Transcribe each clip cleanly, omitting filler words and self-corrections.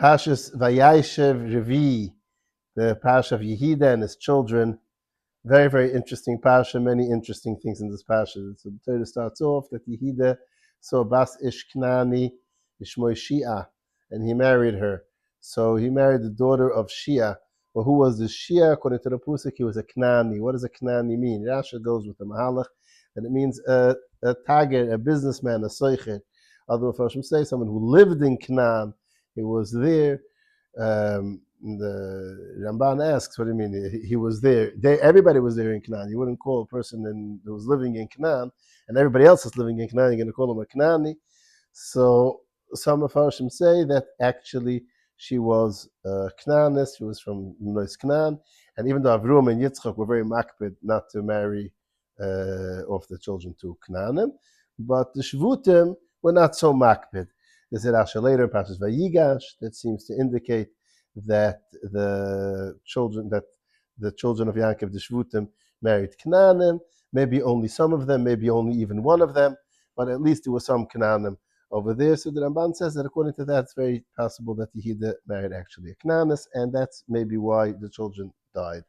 Parshas Vayeshev Revi'i, the parsha of Yehuda and his children. Very, very interesting parsha, many interesting things in this parsha. So the Torah starts off that Yehuda saw Bas Ish Knani Ishmoi Shia, and he married her. So he married the daughter of Shia. Well, who was the Shia? According to the Pusik, he was a Knani. What does a Knani mean? Rasha goes with the Mahalach, and it means a tager, a businessman, a soicher. Other Mepharshim say someone who lived in Canaan. He was there. The Ramban asks, what do you mean? He was there. Everybody was there in Canaan. You wouldn't call a person who was living in Canaan, and everybody else is living in Canaan, you're going to call him a Canaani. So some Mepharshim say that actually she was a Canaanist. She was from Nois Canaan. And even though Avram and Yitzchak were very makpid not to marry off the children to Canaanim, but the Shvutim were not so makpid. There's a Rasha later in Parshas Vayigash that seems to indicate that the children of Yaakov, the Shvutim, married Canaanim. Maybe only some of them, maybe only even one of them, but at least there was some Canaanim over there. So the Ramban says that according to that, it's very possible that Yehuda married actually a Canaanist, and that's maybe why the children died.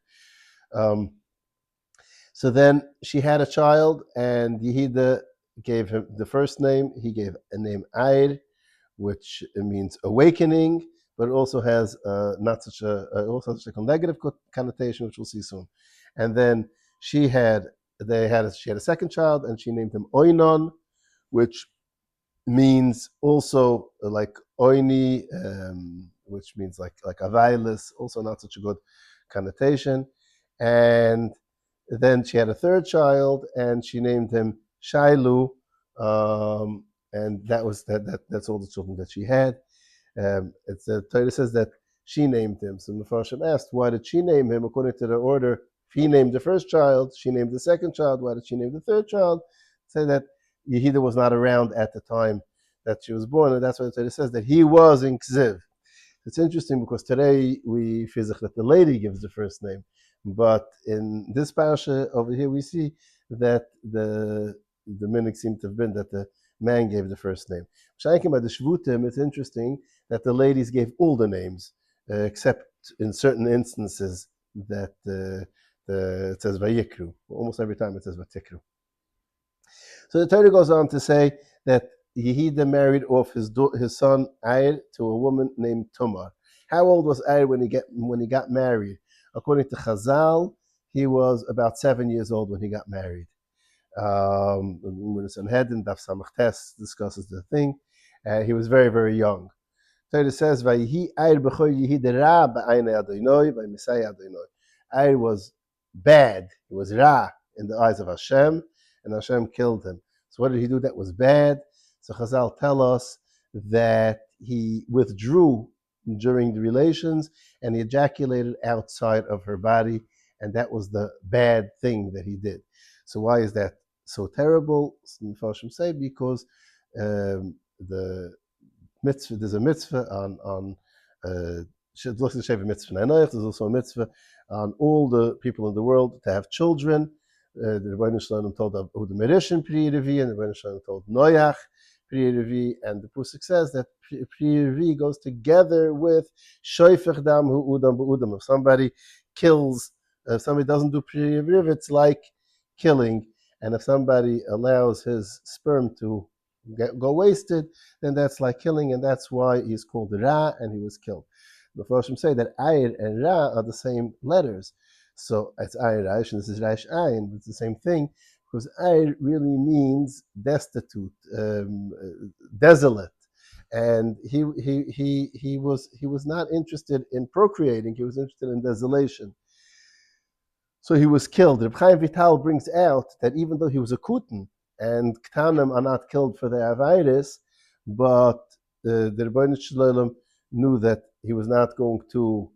So then she had a child, and Yehuda gave him the first name. He gave a name Air, which means awakening, but it also has not such a negative connotation, which we'll see soon. And then she had a second child, and she named him Oinon, which means also like Oini, which means like Availis, also not such a good connotation. And then she had a third child, and she named him Shailu, and that's all the children that she had. The Torah says that she named him. So Mepharshim asked, why did she name him? According to the order, if he named the first child, she named the second child. Why did she name the third child? Say that Yehuda was not around at the time that she was born, and that's why the Torah says that he was in Ksiv. It's interesting because today we fizich that the lady gives the first name, but in this parasha over here we see that the minig seemed to have been that the man gave the first name. Shaking by the Shvutim, it's interesting that the ladies gave all the names, except in certain instances that it says Vayikru. Almost every time it says Vatikru. So the Torah goes on to say that Yehuda married off his son Air to a woman named Tamar. How old was Air when he got married? According to Chazal, he was about 7 years old when he got married. When Sanhedrin Daf Samachtes discusses the thing, he was very, very young. Torah says, "Vayihi Air b'chor Yehuda ra b'ayne Adonai v'misay Adonai." Air was bad. He was ra in the eyes of Hashem, and Hashem killed him. So what did he do that was bad? So Chazal tell us that he withdrew during the relations and he ejaculated outside of her body, and that was the bad thing that he did. So why is that so terrible? Mepharshim say because the mitzvah, there's a mitzvah on there's also a mitzvah on all the people in the world to have children. The Rebbeinu Shalom told the Merishin Pri Revi, and the Rebbeinu Shalom told Noach Pri Revi, and the Pusik says that Pri Revi goes together with Shoifech Dam Hu Udam B'Udam. If somebody kills, if somebody doesn't do Pri Revi, it's like killing, and if somebody allows his sperm to go wasted, then that's like killing, and that's why he's called Ra, and he was killed. The Mepharshim say that Ayer and Ra are the same letters. So it's Ayin Raish, and this is Raish Ayin, but it's the same thing, because Ayin really means destitute, desolate, and he was not interested in procreating; he was interested in desolation. So he was killed. Reb Chaim Vital brings out that even though he was a Kutan, and Ktanim are not killed for their Avairis, but the Rebbeinu Shalom knew that he was not going to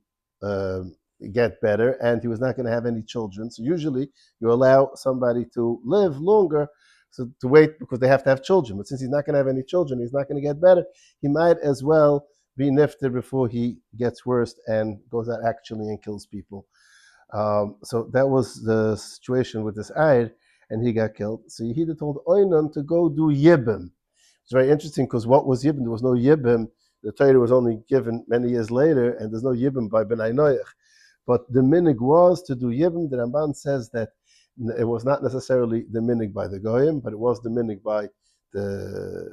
get better, and he was not going to have any children. So usually you allow somebody to live longer, so to wait because they have to have children. But since he's not going to have any children, he's not going to get better. He might as well be nifter before he gets worse and goes out actually and kills people. So that was the situation with this Air, and he got killed. So Yehuda told Oinon to go do Yibim. It's very interesting because what was Yibim? There was no Yibim. the Torah was only given many years later, and there's no Yibum by B'nai Noach. But the minig was to do Yibum. The Ramban says that it was not necessarily the minig by the Goyim, but it was the minig by the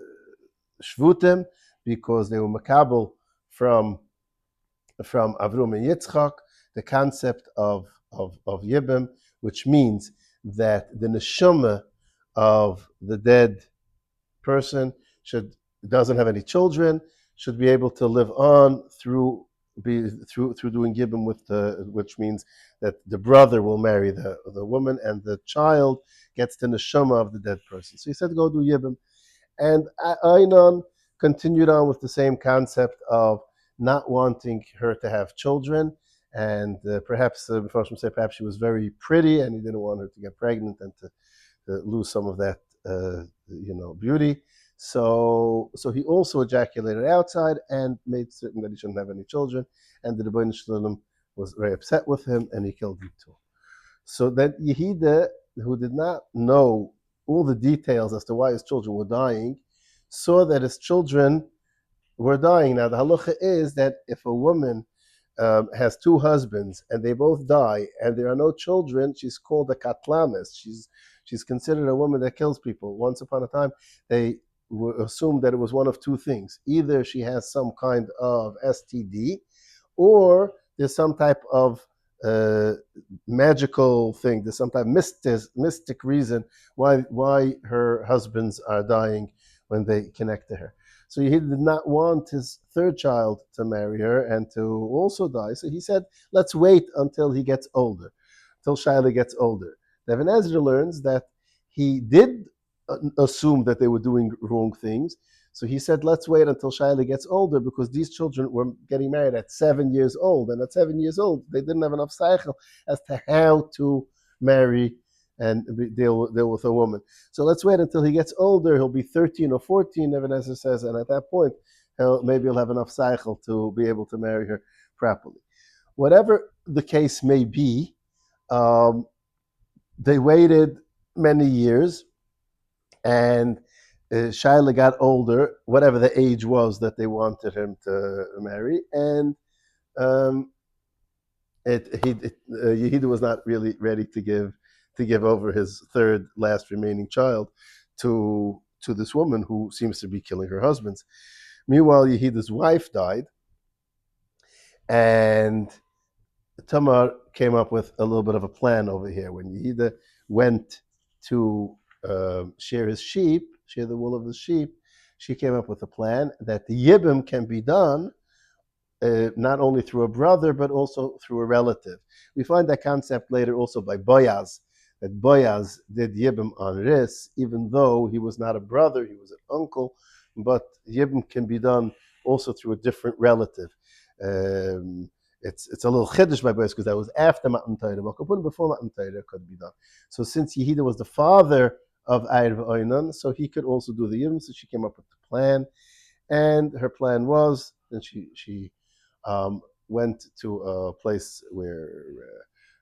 Shvutim, because they were makabel from Avrum and Yitzchak, the concept of Yibum, which means that the neshama of the dead person doesn't have any children, should be able to live on through doing Yibum which means that the brother will marry the woman and the child gets the neshama of the dead person. So he said, go do Yibum. And Einon continued on with the same concept of not wanting her to have children, and perhaps perhaps she was very pretty and he didn't want her to get pregnant and to lose some of that beauty. So he also ejaculated outside and made certain that he shouldn't have any children, and the Rebbeinu Shalom was very upset with him and he killed him too. So that Yehuda, who did not know all the details as to why his children were dying, saw that his children were dying. Now the halacha is that if a woman has two husbands and they both die and there are no children, she's called a katlamis. She's considered a woman that kills people. Once upon a time, they assumed that it was one of two things. Either she has some kind of STD, or there's some type of magical thing. There's some type of mystic reason why her husbands are dying when they connect to her. So he did not want his third child to marry her and to also die. So he said, let's wait until he gets older, until Shaila gets older. Nevin Ezra learns that he did assume that they were doing wrong things. So he said, let's wait until Shaila gets older, because these children were getting married at 7 years old. And at 7 years old, they didn't have enough cycle as to how to marry and deal with a woman. So let's wait until he gets older. He'll be 13 or 14, Nevin Ezra says, and at that point, maybe he'll have enough cycle to be able to marry her properly. Whatever the case may be, they waited many years, and Shaila got older, whatever the age was that they wanted him to marry, and Yehuda was not really ready to give over his third last remaining child to this woman who seems to be killing her husbands. Meanwhile, Yehuda's wife died, and Tamar came up with a little bit of a plan over here. When Yehuda went to share the wool of the sheep, she came up with a plan that the Yibum can be done not only through a brother, but also through a relative. We find that concept later also by Boaz, that Boaz did Yibum on Ris, even though he was not a brother, he was an uncle, but Yibum can be done also through a different relative. It's a little chiddush by Boaz, because that was after Matan Torah, but before Matan Torah could be done. So since Yehuda was the father of Aryeh Vaonan, so he could also do the Yibum, so she came up with the plan, and her plan was, and she went to a place where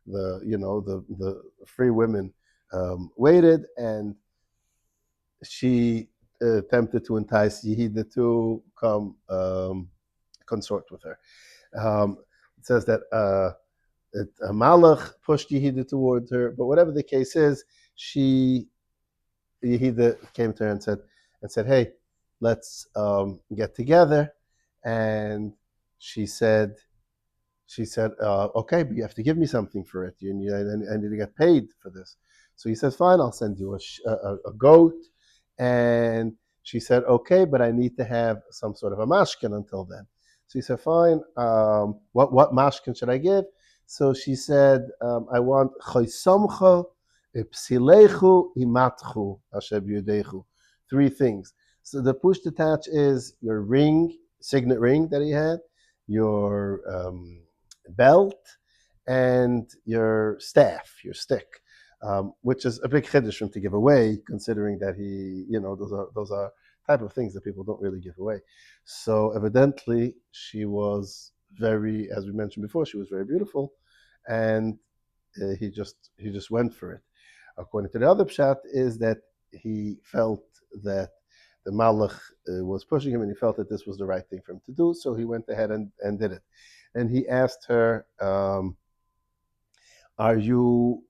the free women waited, and she attempted to entice Yehuda to come consort with her. It says that a malach pushed Yehuda toward her, but whatever the case is, Yehuda came to her and said, "Hey, let's get together." And she said, "Okay, but you have to give me something for it. I need to get paid for this." So he said, "Fine, I'll send you a goat." And she said, "Okay, but I need to have some sort of a mashkin until then." So he said, "Fine. What mashkin should I give?" So she said, "I want choisamcha, psilechu, imatchu, asher b'yodechu." 3 things. So the push detach is your ring, signet ring that he had, your belt, and your staff, your stick, which is a big chiddush for him to give away, considering that those are type of things that people don't really give away. So evidently, she was very, as we mentioned before, she was very beautiful, and he just went for it. According to the other pshat, is that he felt that the Malach was pushing him, and he felt that this was the right thing for him to do, so he went ahead and did it. And he asked her, "Are you?"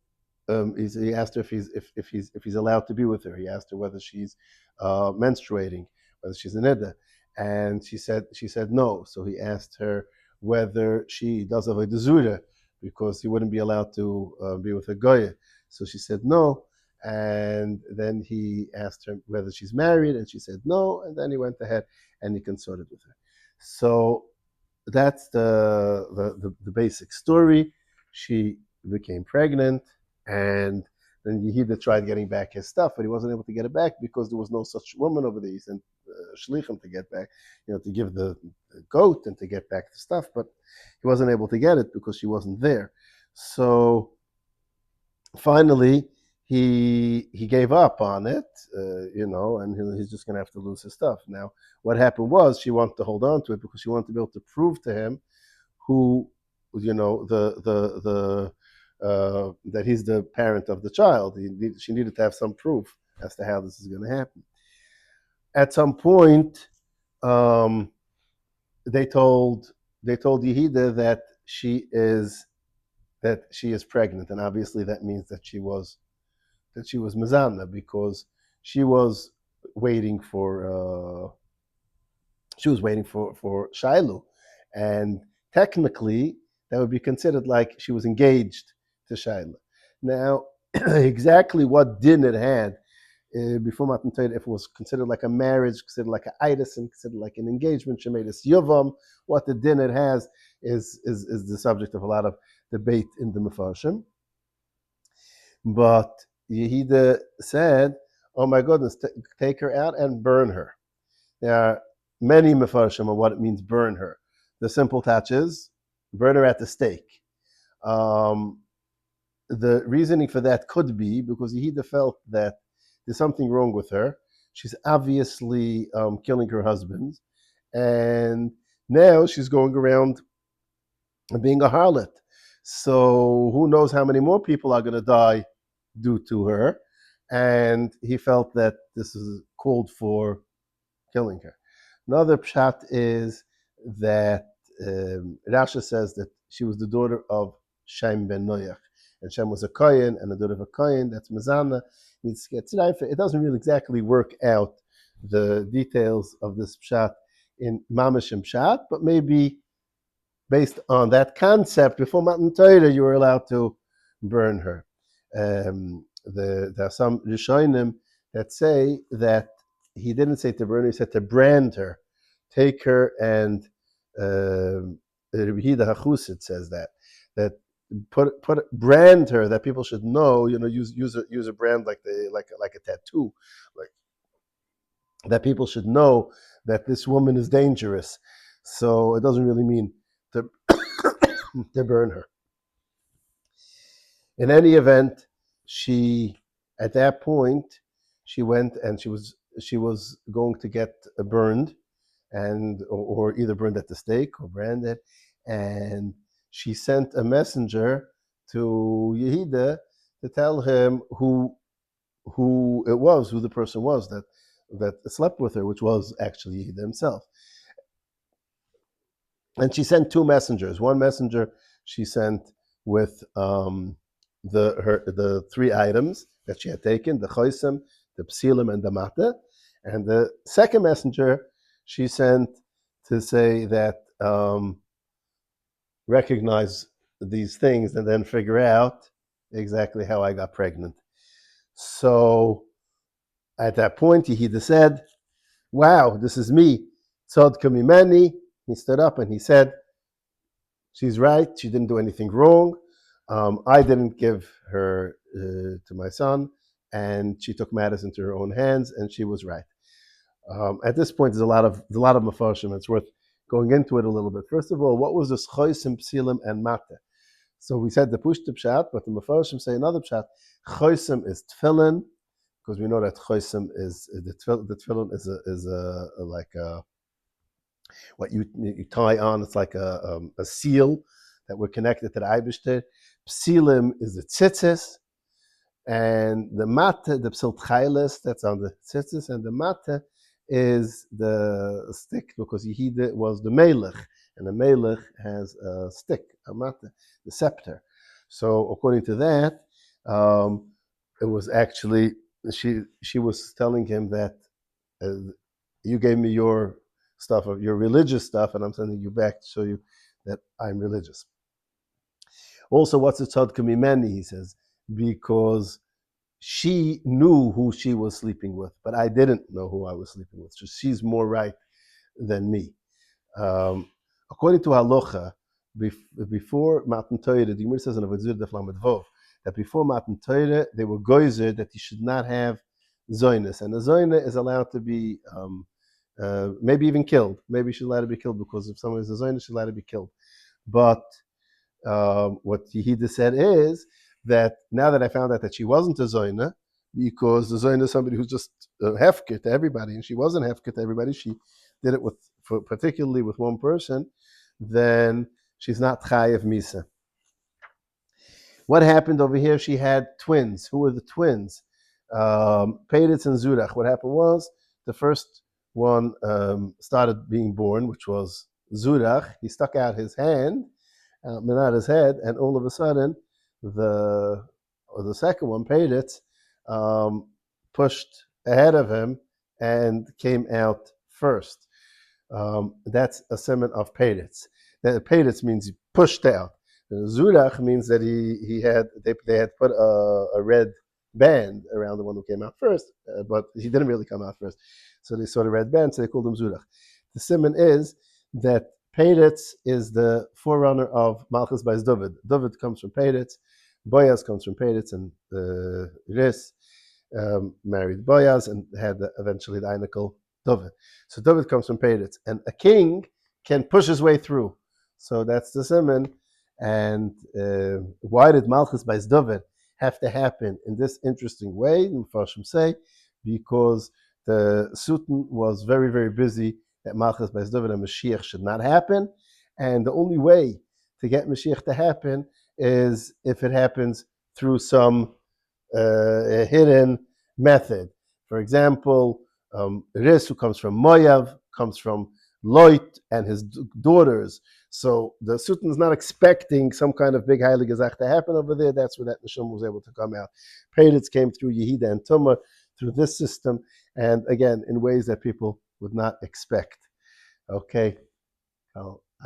He asked her if he's allowed to be with her. He asked her whether she's menstruating, whether she's an Ida, and she said no. So he asked her whether she does have a dezura, because he wouldn't be allowed to be with a goya. So she said no. And then he asked her whether she's married, and she said no. And then he went ahead and he consorted with her. So that's the basic story. She became pregnant, and then Yehuda tried getting back his stuff, but he wasn't able to get it back because there was no such woman over there. He sent shlichim to get back, to give the goat and to get back the stuff, but he wasn't able to get it because she wasn't there. So finally, he gave up on it, and he's just going to have to lose his stuff. Now, what happened was she wanted to hold on to it because she wanted to be able to prove to him who, that he's the parent of the child. She needed to have some proof as to how this is going to happen. At some point, they told Yehuda that she is pregnant, and obviously that means that she was mezana, because she was waiting for Shiloh, and technically that would be considered like she was engaged to Shiloh. Now, exactly what din it had before Matan Torah, if it was considered like a marriage, considered like an itis, and considered like an engagement, Shemedes Yovam, what the din it has is the subject of a lot of debate in the Mefarshim. But Yehuda said, "Oh my goodness, take her out and burn her." There are many Mefarshim on what it means, burn her. The simple touch is burn her at the stake. The reasoning for that could be because Yehuda felt that there's something wrong with her. She's obviously killing her husband, and now she's going around being a harlot. So who knows how many more people are going to die due to her, and he felt that this is called for killing her. Another pshat is that Rasha says that she was the daughter of Shem ben Noach, and Shem was a kohen, and the daughter of a kohen, that's Mazana, needs to get tzedakah. It doesn't really exactly work out the details of this pshat in Mamashim pshat, but maybe based on that concept, before Matan Torah, you were allowed to burn her. There are some Rishonim that say that he didn't say to burn her, he said to brand her. Take her and Rehida Hachusit says that brand her, that people should know, use a brand like a tattoo, like that people should know that this woman is dangerous. So it doesn't really mean to to burn her. In any event, at that point she went and she was going to get burned, or either burned at the stake or branded, and she sent a messenger to Yehuda to tell him who the person was that slept with her, which was actually Yehuda himself. And she sent two messengers. One messenger she sent with the three items that she had taken: the choisem, the psilim, and the mata. And the second messenger she sent to say that recognize these things and then figure out exactly how I got pregnant. So at that point, Yehuda said, "Wow, this is me. Tzadka mimeni." He stood up and he said, "She's right. She didn't do anything wrong. I didn't give her to my son, and she took matters into her own hands, and she was right." At this point, there's a lot of mefarshim. It's worth going into it a little bit. First of all, what was this choisim, psilim, and mata? So we said the pushta pshat, but the mefarshim say another pshat. Choisim is tefillin, because we know that choisim is the tefillin is like what you tie on. It's like a seal that we're connected to the Eibishter. Psilim is the tzitzis, and the mata, the psil tchailes, that's on the tzitzis, and the mata is the stick, because Yehida was the melech, and the melech has a stick, a mata, the scepter. So according to that, it was actually, she was telling him that you gave me your stuff, your religious stuff, and I'm sending you back to show you that I'm religious. Also, what's the tzadka mimeni? He says, because she knew who she was sleeping with, but I didn't know who I was sleeping with. So she's more right than me. According to halacha, before Matan Torah, the Gemara says in Avodah Daf Lamed Vov, that before Matan Torah, they were goyzer that you should not have zoynus, and a zoyna is allowed to be maybe even killed. Maybe she's allowed to be killed, because if someone is a zoyna, she's allowed to be killed. But what Yehida said is that now that I found out that she wasn't a zoyna, because the zoyna is somebody who's just hefker to everybody, and she wasn't hefker to everybody, she did it particularly with one person, then she's not chayev misa. What happened over here? She had twins. Who were the twins? Peretz and Zurach. What happened was the first one started being born, which was Zurach. He stuck out his hand, not his head, and all of a sudden, the second one, Peretz, pushed ahead of him and came out first. That's a siman of Peretz. Peretz means he pushed out. Zurach means that they had put a red band around the one who came out first, but he didn't really come out first. So they saw the red band, so they called him Zurach. The siman is that Peretz is the forerunner of Malchus Beis David. David comes from Peretz, Boaz comes from Peretz, and Ris married Boaz and had eventually the Einikel David. So David comes from Peretz, and a king can push his way through. So that's the siman. And why did Malchus Beis David have to happen in this interesting way? The Mepharshim say because the Sultan was very, very busy that Malchus Beis David and Mashiach should not happen, and the only way to get Mashiach to happen is if it happens through some hidden method. For example, Ris, who comes from Moav, comes from Loit and his daughters. So the Sultan is not expecting some kind of big Heilige Gezach to happen over there. That's where that Neshama was able to come out. Peretz came through Yehida and Tumah, through this system, and again, in ways that people would not expect. Okay.